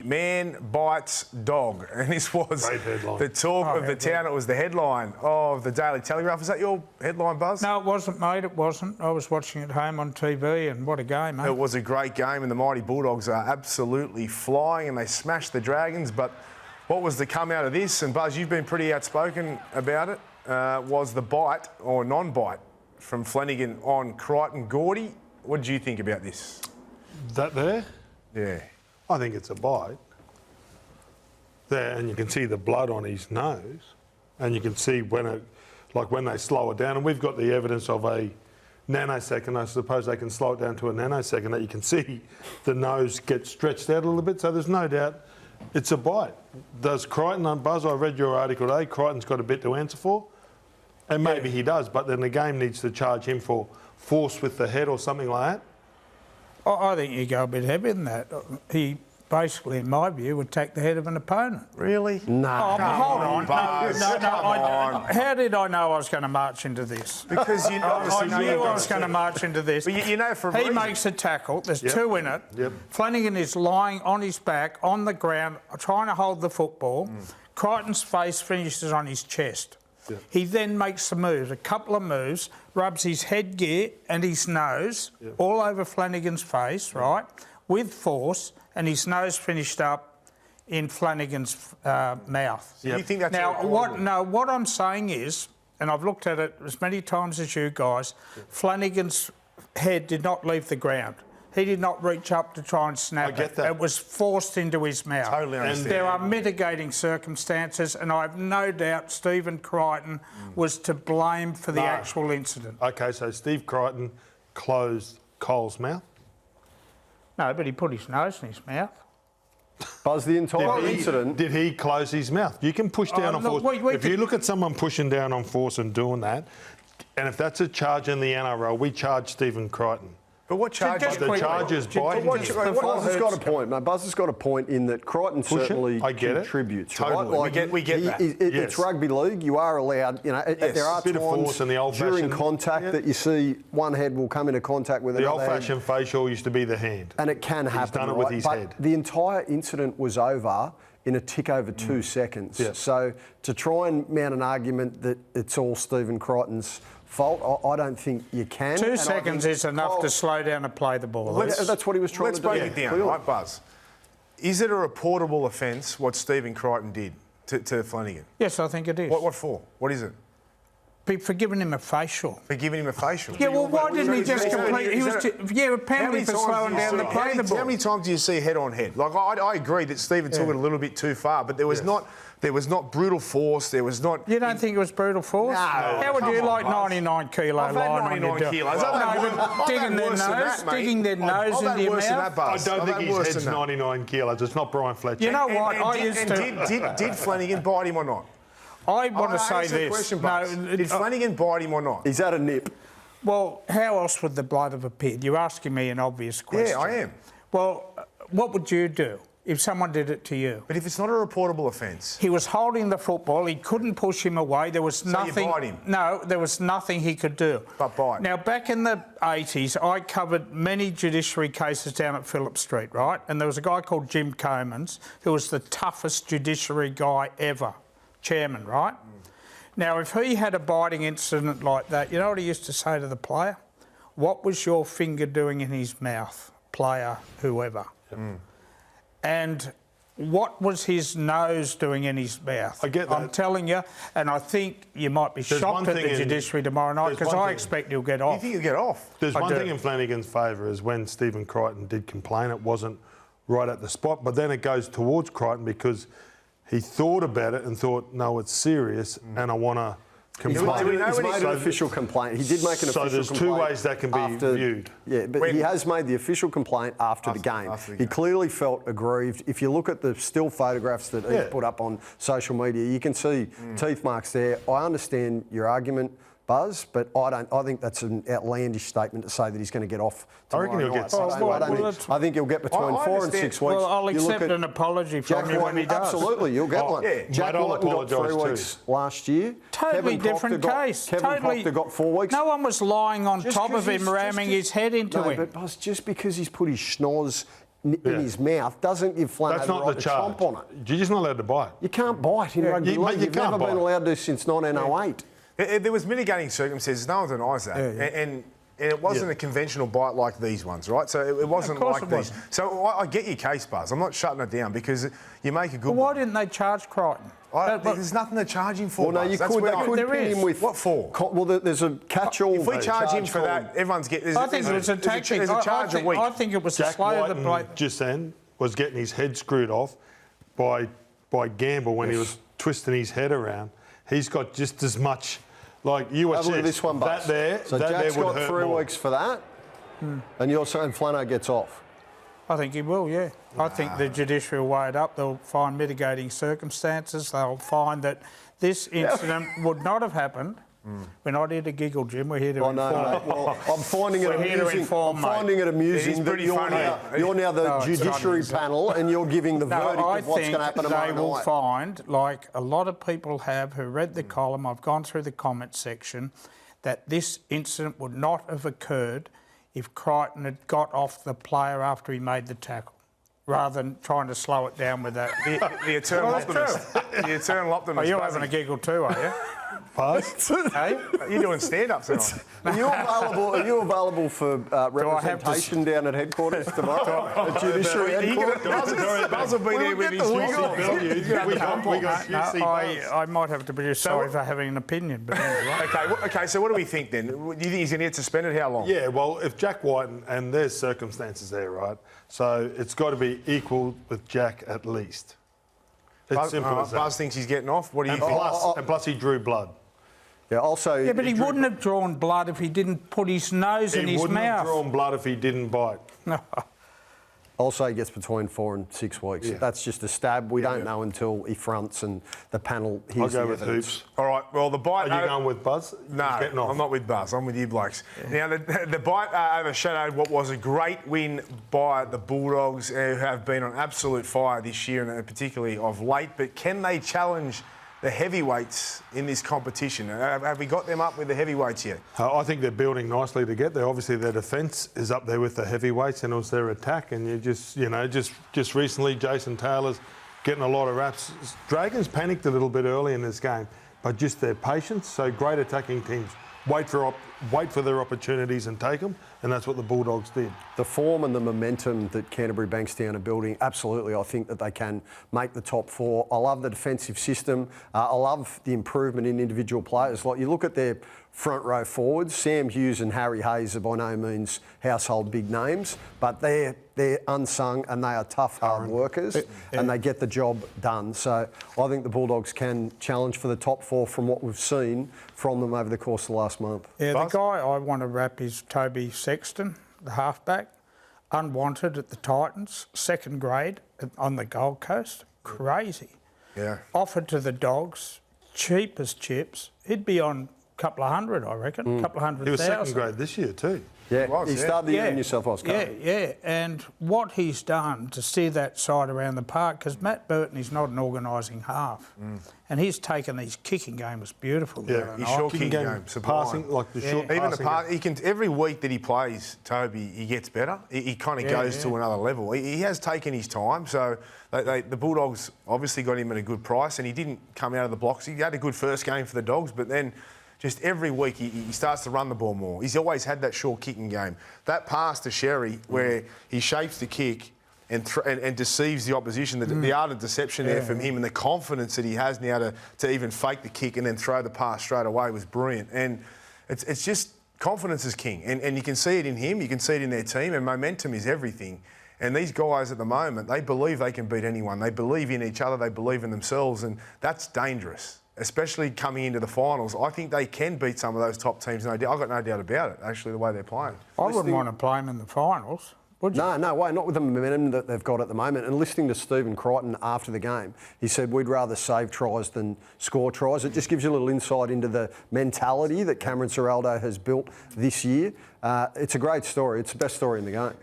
Man bites dog. And this was the talk of the town. It was the headline of the Daily Telegraph. Is that your headline, Buzz? No, it wasn't, mate. It wasn't. I was watching it home on TV, and what a game, mate. It was a great game, and the mighty Bulldogs are absolutely flying, and they smashed the Dragons. But what was the come out of this? And Buzz, you've been pretty outspoken about it. Was the bite or non-bite from Flanagan on Crichton? Gordy, what did you think about this? That there? Yeah. I think it's a bite. There, and you can see the blood on his nose, and you can see when they slow it down, and we've got the evidence of a nanosecond. I suppose they can slow it down to a nanosecond that you can see the nose get stretched out a little bit. So there's no doubt it's a bite. Does Crichton, Buzz, I read your article today, Crichton's got a bit to answer for, and maybe he does, but then the game needs to charge him for force with the head or something like that. I think you go a bit heavier than that. He basically, in my view, attacked the head of an opponent. Really? No. Hold on. How did I know I was going to march into this? Because you I knew I was going to march into this. But you know for a reason. He makes a tackle. There's two in it. Yep. Flanagan is lying on his back on the ground, trying to hold the football. Crichton's face finishes on his chest. Yep. He then makes a couple of moves, rubs his headgear and his nose all over Flanagan's face, right, with force, and his nose finished up in Flanagan's mouth. So you think that's what I'm saying is, and I've looked at it as many times as you guys, Flanagan's head did not leave the ground. He did not reach up to try and snap it. I get that. It was forced into his mouth. Totally understand. And there are mitigating circumstances, and I have no doubt Stephen Crichton was to blame for the actual incident. Okay, so Steve Crichton closed Cole's mouth? No, but he put his nose in his mouth. Buzz, the entire incident... Did he close his mouth? You can push down on force. If you look at someone pushing down on force and doing that, and if that's a charge in the NRL, we charge Stephen Crichton. But what charge? The charges biting. Buzz has got a point. No, Buzz has got a point in that Crichton certainly contributes. Totally. Right? We get that. It's rugby league. You are allowed. You know, there are bit of force in the during contact that you see one head will come into contact with another. The old-fashioned facial used to be the hand, and it can happen. He's done it with his head. The entire incident was over in a tick over 2 seconds. Yeah. So to try and mount an argument that it's all Stephen Crichton's fault, I don't think you can. 2 seconds is enough to slow down and play the ball. That's what he was trying to do. Let's break it down, right, Buzz? Is it a reportable offence what Stephen Crichton did to Flanagan? Yes, I think it is. What for? What is it? For giving him a facial. For giving him a facial? Yeah, well, why didn't he just complete... apparently for slowing down the play the ball. How many times do you see head-on-head? Like, I agree that Stephen took it a little bit too far, but there was not brutal force, there was not... You don't think it was brutal force? No. How would you like 99 kilo I've line had 99 on your kilos. digging their nose into your mouth? I don't think his head's 99 kilos. It's not Brian Fletcher. You know what? Did Flanagan bite him or not? I want to say this. Did Flanagan bite him or not? He's had a nip. Well, how else would the blood have appeared? You're asking me an obvious question. Yeah, I am. Well, what would you do if someone did it to you? But if it's not a reportable offence... He was holding the football. He couldn't push him away. There was nothing... So you bite him? No, there was nothing he could do. But bite. Now, back in the 80s, I covered many judiciary cases down at Phillip Street, right? And there was a guy called Jim Comans who was the toughest judiciary guy ever. Chairman, right? Now, if he had a biting incident like that, you know what he used to say to the player? What was your finger doing in his mouth, player, whoever? And what was his nose doing in his mouth? I get that. I'm telling you, and I think you might be shocked at the judiciary tomorrow night because I expect he'll get off. You think he'll get off? There's one thing in Flanagan's favour is when Stephen Crichton did complain, it wasn't right at the spot, but then it goes towards Crichton because he thought about it and thought, no, it's serious, and I want to complain. He's made an official complaint. He did make an official complaint. So there's two ways that can be viewed. Yeah, but he has made the official complaint after the game. He clearly felt aggrieved. If you look at the still photographs that he put up on social media, you can see teeth marks there. I understand your argument, Buzz, but I think that's an outlandish statement to say that he's going to get off tomorrow I reckon he'll get I think he'll get between 4 and 6 weeks. Well, I'll accept an apology from you when he does. Absolutely, you'll get one. Yeah. Jack Whiten got 3 weeks last year. Totally different case. Kevin Proctor got 4 weeks. No one was lying on top of him, ramming his head into him. But Buzz, just because he's put his schnoz in his mouth doesn't give Flanagan That's not the right the to charge. chomp on it. You're just not allowed to bite. You can't bite in rugby you- mate, league. you You've can't never been bite. allowed to since 1908. There was mitigating circumstances, no one denies that. And it wasn't a conventional bite like these ones, right? So it wasn't course like it these. wasn't. So I get your case, Buzz. I'm not shutting it down because you make a good Well, why one. didn't they charge Crichton? There's nothing to charge him for. Well, no, Buzz. you That's could. where They I- could There pin is. him with. What for? Well, there's a catch-all. If we charge him for that, called- everyone's getting. I think it was a tactic. There's a charge a week. I think it was to Jack slow the Whiten play. just then was getting his head screwed off by Gamble when he was twisting his head around. He's got just as much. Like you were Have a look at this one, that Buzz. there, So that Jack's there would got hurt 3 more. weeks for that, and you're saying Flano gets off. I think he will, yeah. I think the judiciary will weigh it up. They'll find mitigating circumstances. They'll find that this incident would not have happened. We're not here to giggle, Jim. We're here to Oh, inform. no. Well, I'm finding it We're here to amusing. inform, I'm mate. finding it It amusing is that pretty you're funny. now the No, it's judiciary funny. panel and you're giving the verdict No, I of what's think going to happen they tomorrow will night. find, like a lot of people have who read the column, I've gone through the comment section, that this incident would not have occurred if Crichton had got off the player after he made the tackle, rather than trying to slow it down with that. The eternal Well, that's optimist. The eternal optimist. Oh, you're Buzzy. having a giggle too, are you? Buzz? Hey? You're doing stand-up tonight. Are you available for representation down at headquarters tomorrow? At judiciary headquarters? Buzz will be there with his We got No, QC Buzz. I might have to be sorry for having an opinion, but anyway. Okay, so what do we think then? Do you think he's going to get suspended? How long? Yeah, well, if Jack Whiten, and there's circumstances there, right? So it's got to be equal with Jack at least. It's Buzz, simple as that. Buzz thinks he's getting off. What do you And think? plus he drew blood. Yeah, also. Yeah, but he wouldn't have drawn blood if he didn't put his nose in He his wouldn't have mouth. drawn blood if he didn't bite. Also, he gets between 4 and 6 weeks. Yeah. That's just a stab. We don't know until he fronts and the panel I'll hears go the with evidence. hoops. All right, well, the bite... Are you going with Buzz? No, He's getting off. I'm not with Buzz. I'm with you blokes. Now, the bite overshadowed what was a great win by the Bulldogs, who have been on absolute fire this year, and particularly of late. But can they challenge the heavyweights in this competition? Have we got them up with the heavyweights yet? I think they're building nicely to get there. Obviously, their defence is up there with the heavyweights, and also their attack. And just recently, Jason Taylor's getting a lot of raps. Dragons panicked a little bit early in this game, but just their patience. So great attacking teams wait for their opportunities and take them, and that's what the Bulldogs did. The form and the momentum that Canterbury Bankstown are building, absolutely, I think that they can make the top 4. I love the defensive system. I love the improvement in individual players. Like you look at their front row forwards, Sam Hughes and Harry Hayes are by no means household big names, but they're unsung and they are tough, hard workers and they get the job done. So I think the Bulldogs can challenge for the top 4 from what we've seen from them over the course of the last month. Yeah, Buzz? the guy I want to wrap is Toby Sexton, the halfback, unwanted at the Titans, second grade on the Gold Coast. Crazy. Yeah. Offered to the Dogs, cheap as chips. He'd be on a couple of hundred, I reckon, a couple of He was 100,000. second grade this year too. Yeah, he started the year in New South Wales Cup. Yeah, and what he's done to steer that side around the park, because Matt Burton is not an organising half, and he's taken these kicking games beautiful. the Yeah, other His night. short kicking game, passing, sublime. like the short Even the passing. part, he can every week that he plays, Toby, he gets better. He kind of goes to another level. He has taken his time, so the Bulldogs obviously got him at a good price, and he didn't come out of the blocks. He had a good first game for the Dogs, but then just every week he starts to run the ball more. He's always had that short kicking game. That pass to Sherry where he shapes the kick and deceives the opposition, the art of deception there from him and the confidence that he has now to even fake the kick and then throw the pass straight away was brilliant. And it's just confidence is king. And you can see it in him, you can see it in their team, and momentum is everything. And these guys at the moment, they believe they can beat anyone. They believe in each other, they believe in themselves, and that's dangerous. Especially coming into the finals, I think they can beat some of those top teams. I've got no doubt about it, actually, the way they're playing. I wouldn't want to play him in the finals, would you? No way, not with the momentum that they've got at the moment. And listening to Stephen Crichton after the game, he said, we'd rather save tries than score tries. It just gives you a little insight into the mentality that Cameron Ciraldo has built this year. It's a great story. It's the best story in the game.